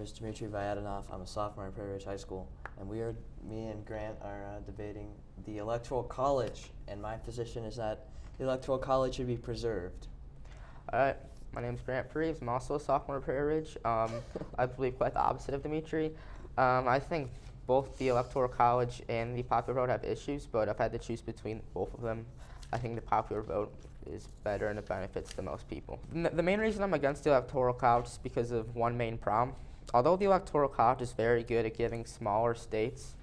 is Dimitri Vuyadinov. I'm a sophomore at Prairie Ridge High School, and me and Grant are debating the Electoral College, and my position is that the Electoral College should be preserved. Alright, my name's Grant Preves. I'm also a sophomore at Prairie Ridge. I believe quite the opposite of Dimitri. I think both the Electoral College and the popular vote have issues, but if I had to choose between both of them, I think the popular vote is better and it benefits the most people. The main reason I'm against the Electoral College is because of one main problem. Although the Electoral College is very good at giving smaller states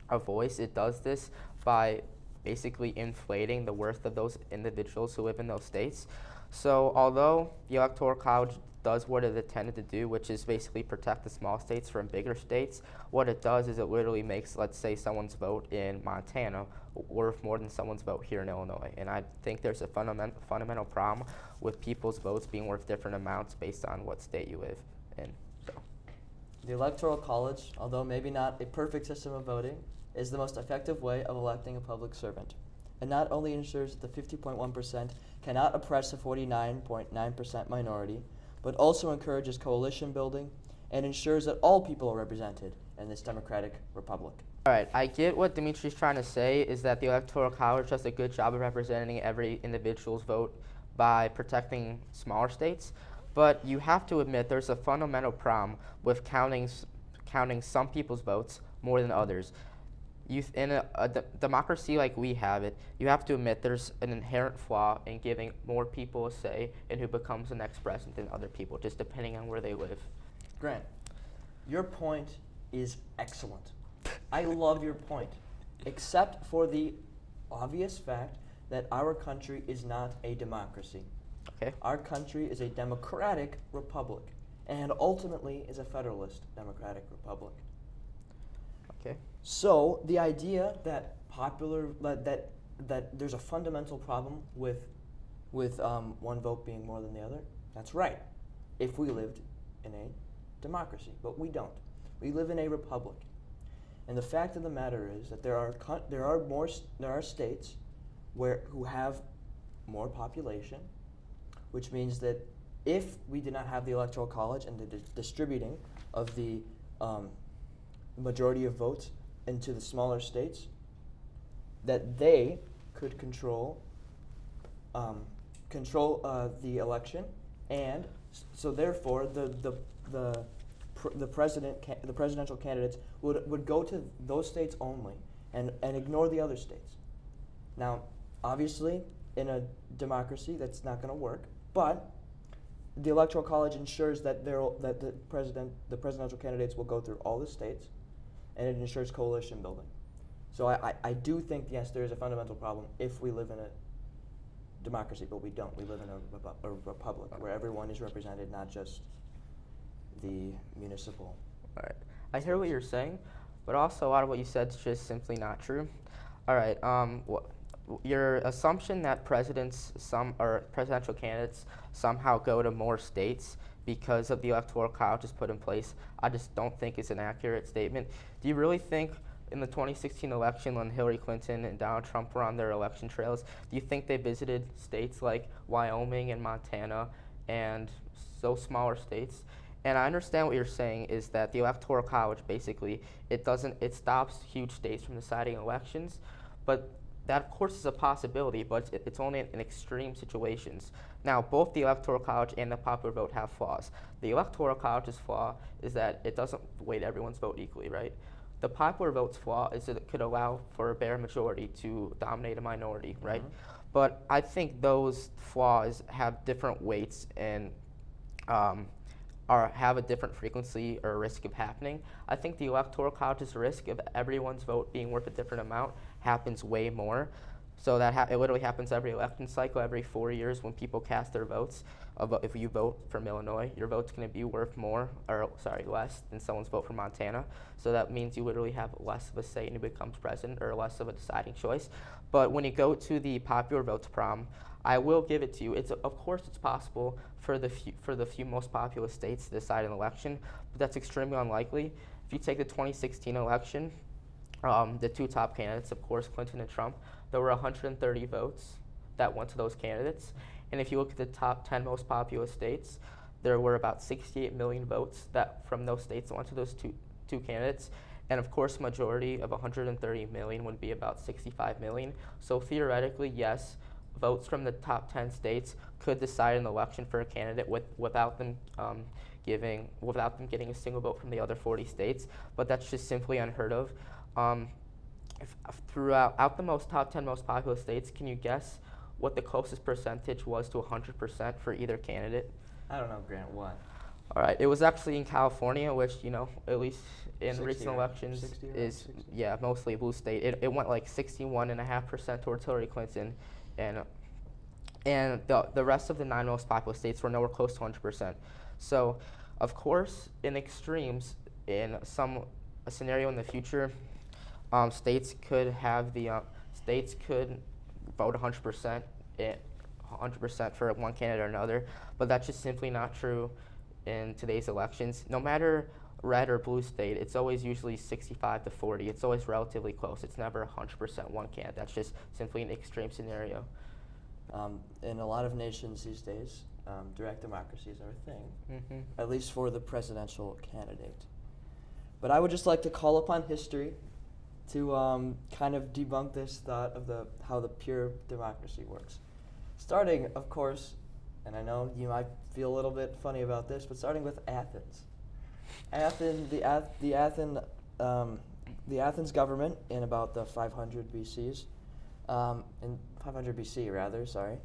a voice, it does this by basically inflating the worth of those individuals who live in those states. So although the Electoral College does what it intended to do, which is basically protect the small states from bigger states, what it does is it literally makes, let's say, someone's vote in Montana worth more than someone's vote here in Illinois. And I think there's a fundamental problem with people's votes being worth different amounts based on what state you live in. So. The Electoral College, although maybe not a perfect system of voting, is the most effective way of electing a public servant. It not only ensures that the 50.1% cannot oppress the 49.9% minority, but also encourages coalition building and ensures that all people are represented in this democratic republic. Alright, I get what Dimitri's trying to say is that the Electoral College does a good job of representing every individual's vote by protecting smaller states, but you have to admit there's a fundamental problem with counting some people's votes more than others. In a democracy like we have it, you have to admit there's an inherent flaw in giving more people a say in who becomes the next president than other people, just depending on where they live. Grant, your point is excellent. I love your point, except for the obvious fact that our country is not a democracy. Okay. Our country is a democratic republic, and ultimately is a federalist democratic republic. Okay. So the idea that that there's a fundamental problem with one vote being more than the other, that's right. If we lived in a democracy, but we don't. We live in a republic, and the fact of the matter is that there are states who have more population, which means that if we did not have the Electoral College and the distributing of the majority of votes into the smaller states, that they could control the election, and so therefore the presidential candidates would go to those states only and ignore the other states. Now, obviously, in a democracy, that's not going to work, but the Electoral College ensures that the presidential candidates will go through all the states, and it ensures coalition building. So I do think, yes, there is a fundamental problem if we live in a democracy, but we don't. We live in a republic where everyone is represented, not just the municipal. All right. I hear what you're saying, but also a lot of what you said is just simply not true. All right. Your assumption that presidential candidates somehow go to more states because of the Electoral College is put in place, I just don't think it's an accurate statement. Do you really think in the 2016 election when Hillary Clinton and Donald Trump were on their election trails, do you think they visited states like Wyoming and Montana and those smaller states? And I understand what you're saying is that the Electoral College basically, it stops huge states from deciding elections, but that, of course, is a possibility, but it's only in extreme situations. Now, both the Electoral College and the popular vote have flaws. The Electoral College's flaw is that it doesn't weight everyone's vote equally, right? The popular vote's flaw is that it could allow for a bare majority to dominate a minority, right? Mm-hmm. But I think those flaws have different weights and have a different frequency or risk of happening. I think the Electoral College's risk of everyone's vote being worth a different amount happens way more. So that it literally happens every election cycle, every 4 years when people cast their votes. If you vote from Illinois, your vote's going to be worth less than someone's vote from Montana. So that means you literally have less of a say in who becomes president or less of a deciding choice. But when you go to the popular votes problem, I will give it to you. Of course it's possible for the few most populous states to decide an election, but that's extremely unlikely. If you take the 2016 election, the two top candidates, of course, Clinton and Trump, there were 130 votes that went to those candidates. And if you look at the top 10 most populous states, there were about 68 million votes that from those states went to those two candidates. And of course, majority of 130 million would be about 65 million. So theoretically, yes, votes from the top 10 states could decide an election for a candidate without them getting a single vote from the other 40 states. But that's just simply unheard of. If, throughout the top 10 most populous states, can you guess what the closest percentage was to 100% for either candidate? I don't know, Grant. What? All right, it was actually in California, which, at least in 60 recent or elections 60 or is 60? mostly a blue state. It went like 61.5% towards Hillary Clinton, and the rest of the 9 most populous states were nowhere close to 100%. So, of course, in extremes, in a scenario in the future, states could vote 100%, 100% for one candidate or another, but that's just simply not true in today's elections. No matter red or blue state, it's always usually 65 to 40. It's always relatively close. It's never 100% one candidate. That's just simply an extreme scenario. In a lot of nations these days, direct democracies are a thing, Mm-hmm. at least for the presidential candidate. But I would just like to call upon history to kind of debunk this thought of how the pure democracy works. Starting, of course, and I know you might feel a little bit funny about this, but starting with Athens. The Athens government in about the 500 BCs, in 500 BC rather, sorry,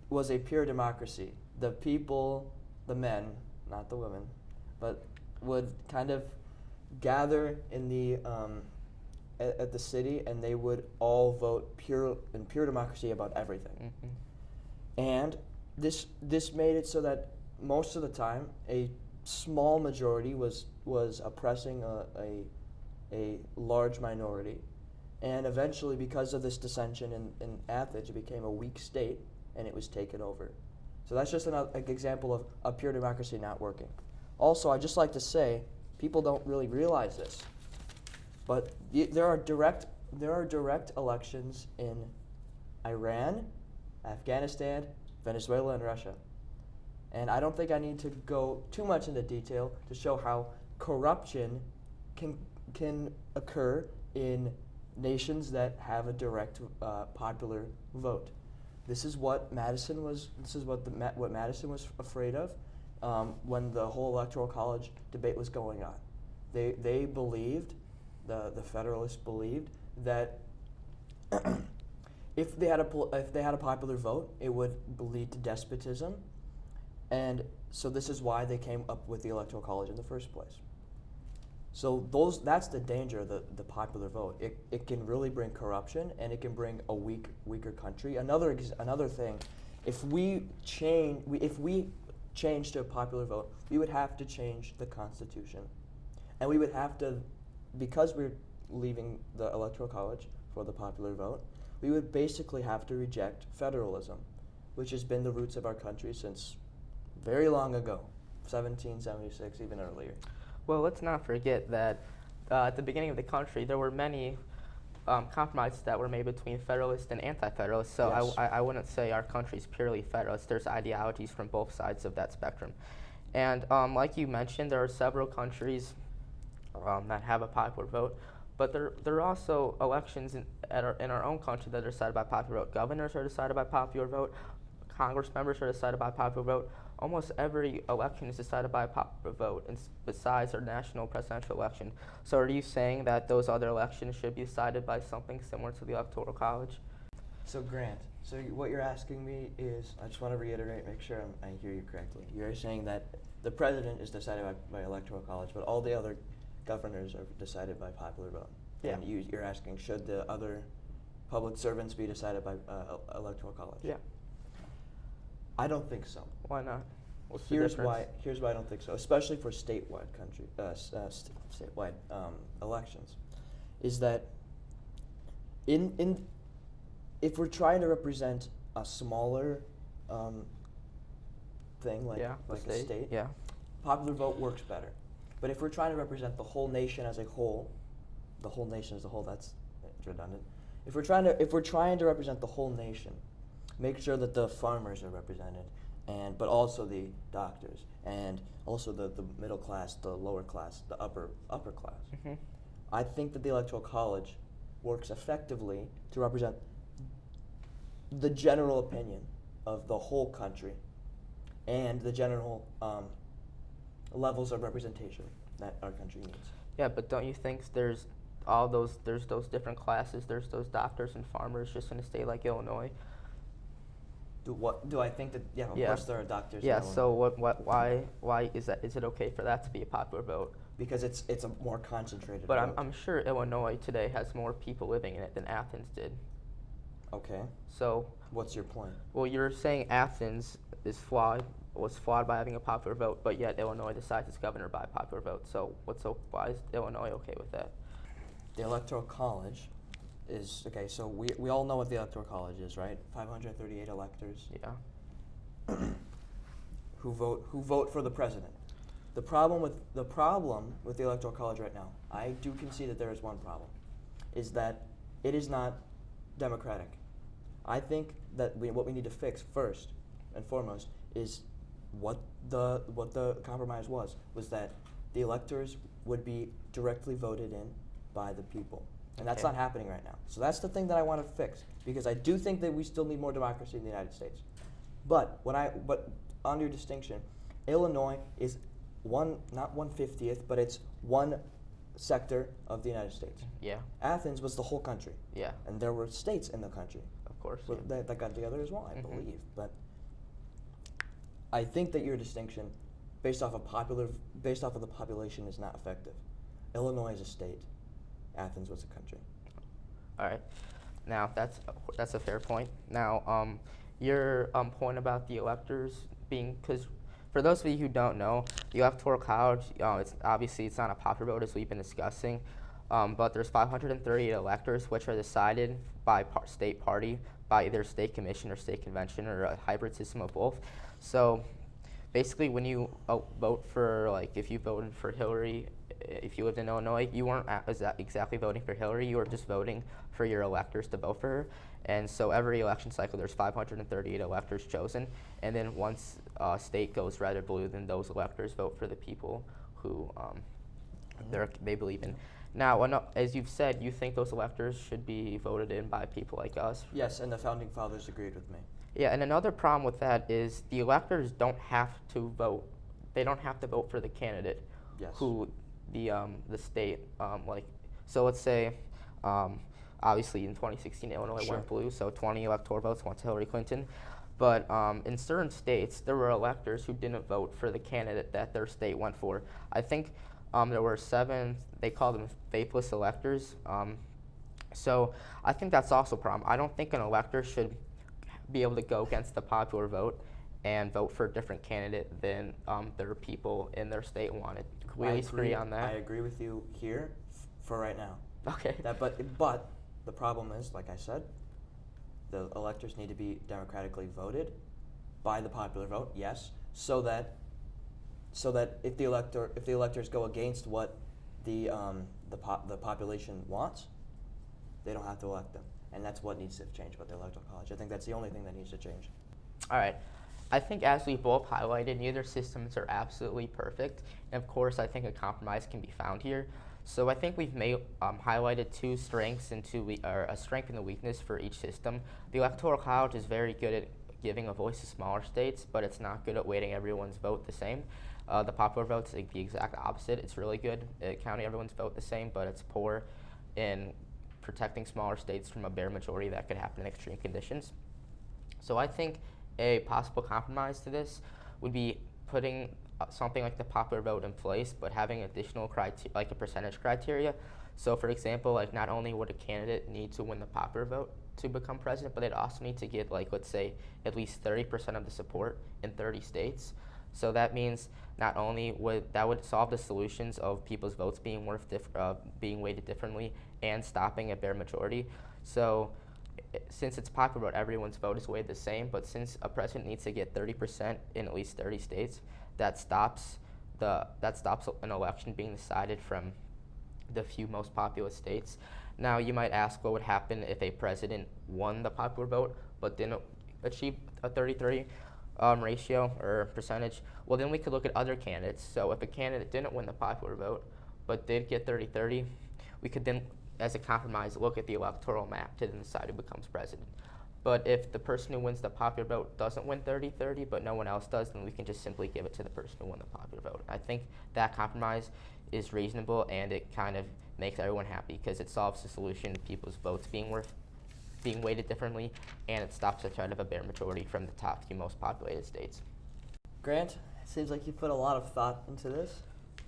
was a pure democracy. The people, the men, not the women, but would kind of gather in the at the city, and they would all vote in pure democracy about everything. Mm-hmm. And this made it so that most of the time a small majority was oppressing a large minority, and eventually, because of this dissension in Athens, it became a weak state, and it was taken over. So that's just an example of a pure democracy not working. Also, I'd just like to say, people don't really realize this, but there are direct elections in Iran, Afghanistan, Venezuela, and Russia. And I don't think I need to go too much into detail to show how corruption can occur in nations that have a direct popular vote. This is what Madison was afraid of when the whole Electoral College debate was going on. They believed, the Federalists believed, that if they had a popular vote, it would lead to despotism, and so this is why they came up with the Electoral College in the first place. So that's the danger of the popular vote. It can really bring corruption, and it can bring a weaker country. Another thing, if we change to a popular vote, we would have to change the Constitution, and we would have to, because we're leaving the Electoral College for the popular vote, we would basically have to reject federalism, which has been the roots of our country since very long ago, 1776, even earlier. Well, let's not forget that at the beginning of the country, there were many compromises that were made between Federalists and Anti-Federalists. So Yes. I wouldn't say our country is purely Federalist. There's ideologies from both sides of that spectrum. And like you mentioned, there are several countries that have a popular vote, but there are also elections in our own country that are decided by popular vote. Governors are decided by popular vote. Congress members are decided by popular vote. Almost every election is decided by a popular vote, and besides our national presidential election. So are you saying that those other elections should be decided by something similar to the Electoral College? So Grant, what you're asking me is, I just want to reiterate, make sure I hear you correctly. You're saying that the president is decided by Electoral College, but all the other governors are decided by popular vote. Yeah. And you're asking, should the other public servants be decided by Electoral College? Yeah. I don't think so. Why not? What's the Here's difference? why I don't think so, especially for statewide statewide elections, is that if we're trying to represent a smaller thing like a state, yeah. popular vote works better. But if we're trying to represent the whole nation as a whole, the whole nation as a whole, that's redundant. If we're trying to represent the whole nation, make sure that the farmers are represented, but also the doctors, and also the middle class, the lower class, the upper class. Mm-hmm. I think that the Electoral College works effectively to represent the general opinion of the whole country and the general levels of representation that our country needs. Yeah, but don't you think there's those different classes, there's those doctors and farmers just in a state like Illinois? Do I think that? Yeah, of Yeah. course there are doctors. Yeah, in Illinois. so why is it okay for that to be a popular vote? Because it's a more concentrated But vote. I'm sure Illinois today has more people living in it than Athens did. Okay. So, What's your point? well, you're saying Athens was flawed by having a popular vote, but yet Illinois decides its governor by popular vote. So why is Illinois okay with that? The Electoral College is okay. So we all know what the Electoral College is, right? 538 electors Yeah. who vote for the president. The problem with the Electoral College right now, I do concede that there is one problem, is that it is not democratic. I think that what we need to fix first and foremost is what the compromise was that the electors would be directly voted in by the people, and that's Okay. not happening right now. So that's the thing that I want to fix, because I do think that we still need more democracy in the United States. But on your distinction, Illinois is not 1/50th, but it's one sector of the United States. Yeah. Athens was the whole country, Yeah. and there were states in the country Of course. well, Yeah. that got together as well, I Mhm. believe. But I think that your distinction, based off of the population, is not effective. Illinois is a state. Athens was a country. All right. Now that's a fair point. Now, your point about the electors being, because for those of you who don't know, the Electoral College, it's not a popular vote as we've been discussing, but there's 538 electors which are decided by state party, by either state commission or state convention or a hybrid system of both. So basically, when you vote for, like, if you voted for Hillary, if you lived in Illinois, you weren't exactly voting for Hillary, you were just voting for your electors to vote for her. And so every election cycle, there's 538 electors chosen, and then once a state goes red or blue, then those electors vote for the people who they believe in. Now, as you've said, you think those electors should be voted in by people like us. Yes, and the founding fathers agreed with me. Yeah, and another problem with that is the electors don't have to vote. They don't have to vote for the candidate Yes. who the state like. So let's say, obviously in 2016 Illinois Sure. went blue, so 20 electoral votes went to Hillary Clinton. But in certain states, there were electors who didn't vote for the candidate that their state went for. I think there were 7. They called them faithless electors. So I think that's also a problem. I don't think an elector should be able to go against the popular vote and vote for a different candidate than their people in their state wanted. Could we at least agree on that? I agree with you here for right now. Okay. But the problem is, like I said, the electors need to be democratically voted by the popular vote. Yes, so that if the electors go against what the population wants, they don't have to elect them, and that's what needs to change about the Electoral College. I think that's the only thing that needs to change. All right. I think, as we both highlighted, neither systems are absolutely perfect. And of course, I think a compromise can be found here. So I think we've highlighted two strengths and a strength and a weakness for each system. The Electoral College is very good at giving a voice to smaller states, but it's not good at weighting everyone's vote the same. The popular vote's the exact opposite. It's really good at counting everyone's vote the same, but it's poor in protecting smaller states from a bare majority that could happen in extreme conditions. So I think a possible compromise to this would be putting something like the popular vote in place, but having additional criteria, like a percentage criteria. So for example, like, not only would a candidate need to win the popular vote to become president, but they'd also need to get, like, let's say, at least 30% of the support in 30 states. So that means not only would solve the solutions of people's votes being being weighted differently and stopping a bare majority. So since it's popular vote, everyone's vote is weighted the same, but since a president needs to get 30% in at least 30 states, that stops an election being decided from the few most populous states. Now, you might ask what would happen if a president won the popular vote but didn't achieve a 33 ratio or percentage, well, then we could look at other candidates. So if a candidate didn't win the popular vote but did get 30-30, we could then, as a compromise, look at the electoral map to then decide who becomes president. But if the person who wins the popular vote doesn't win 30-30, but no one else does, then we can just simply give it to the person who won the popular vote. I think that compromise is reasonable, and it kind of makes everyone happy because it solves the solution of people's votes being weighted differently, and it stops the threat of a bare majority from the top few most populated states. Grant, it seems like you put a lot of thought into this.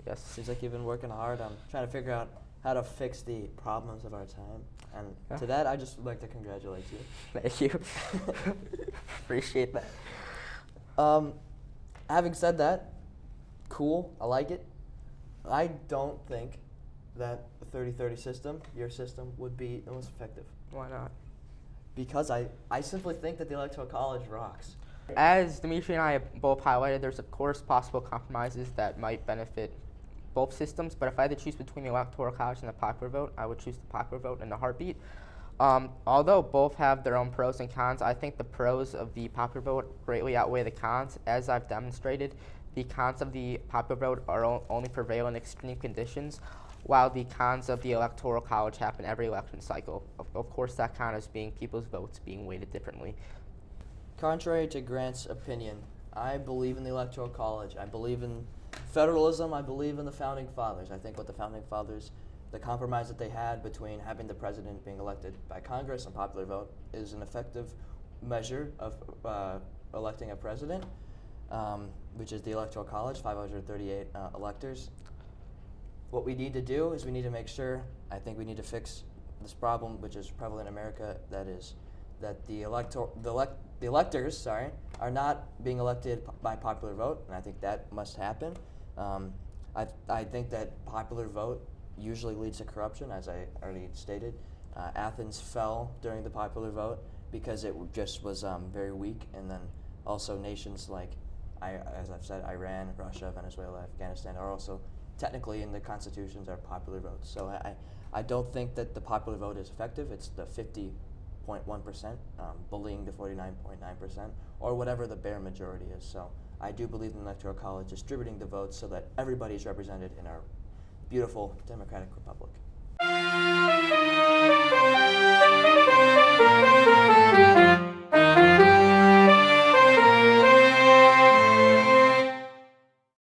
Yes. Seems like you've been working hard on trying to figure out how to fix the problems of our time. And to that, I just would like to congratulate you. Thank you. Appreciate that. Having said that, cool, I like it. I don't think that the 30-30 system, your system, would be the most effective. Why not? Because I simply think that the Electoral College rocks. As Dimitri and I have both highlighted, there's of course possible compromises that might benefit both systems, but if I had to choose between the Electoral College and the popular vote, I would choose the popular vote in a heartbeat. Although both have their own pros and cons, I think the pros of the popular vote greatly outweigh the cons. As I've demonstrated, the cons of the popular vote are only prevail in extreme conditions, while the cons of the Electoral College happen every election cycle. Of course, that con is being people's votes being weighted differently. Contrary to Grant's opinion, I believe in the Electoral College. I believe in federalism. I believe in the Founding Fathers. I think what the Founding Fathers, the compromise that they had between having the president being elected by Congress and popular vote, is an effective measure of electing a president, which is the Electoral College, 538 electors. What we need to do is we need to make sure, I think we need to fix this problem, which is prevalent in America, that is that the electors are not being elected by popular vote, and I think that must happen. I think that popular vote usually leads to corruption, as I already stated. Athens fell during the popular vote because it just was very weak, and then also nations like, as I've said, Iran, Russia, Venezuela, Afghanistan are also technically in the constitutions are popular votes. So I don't think that the popular vote is effective. It's the 50.1%, bullying the 49.9%, or whatever the bare majority is. So I do believe in the Electoral College distributing the votes so that everybody is represented in our beautiful democratic republic.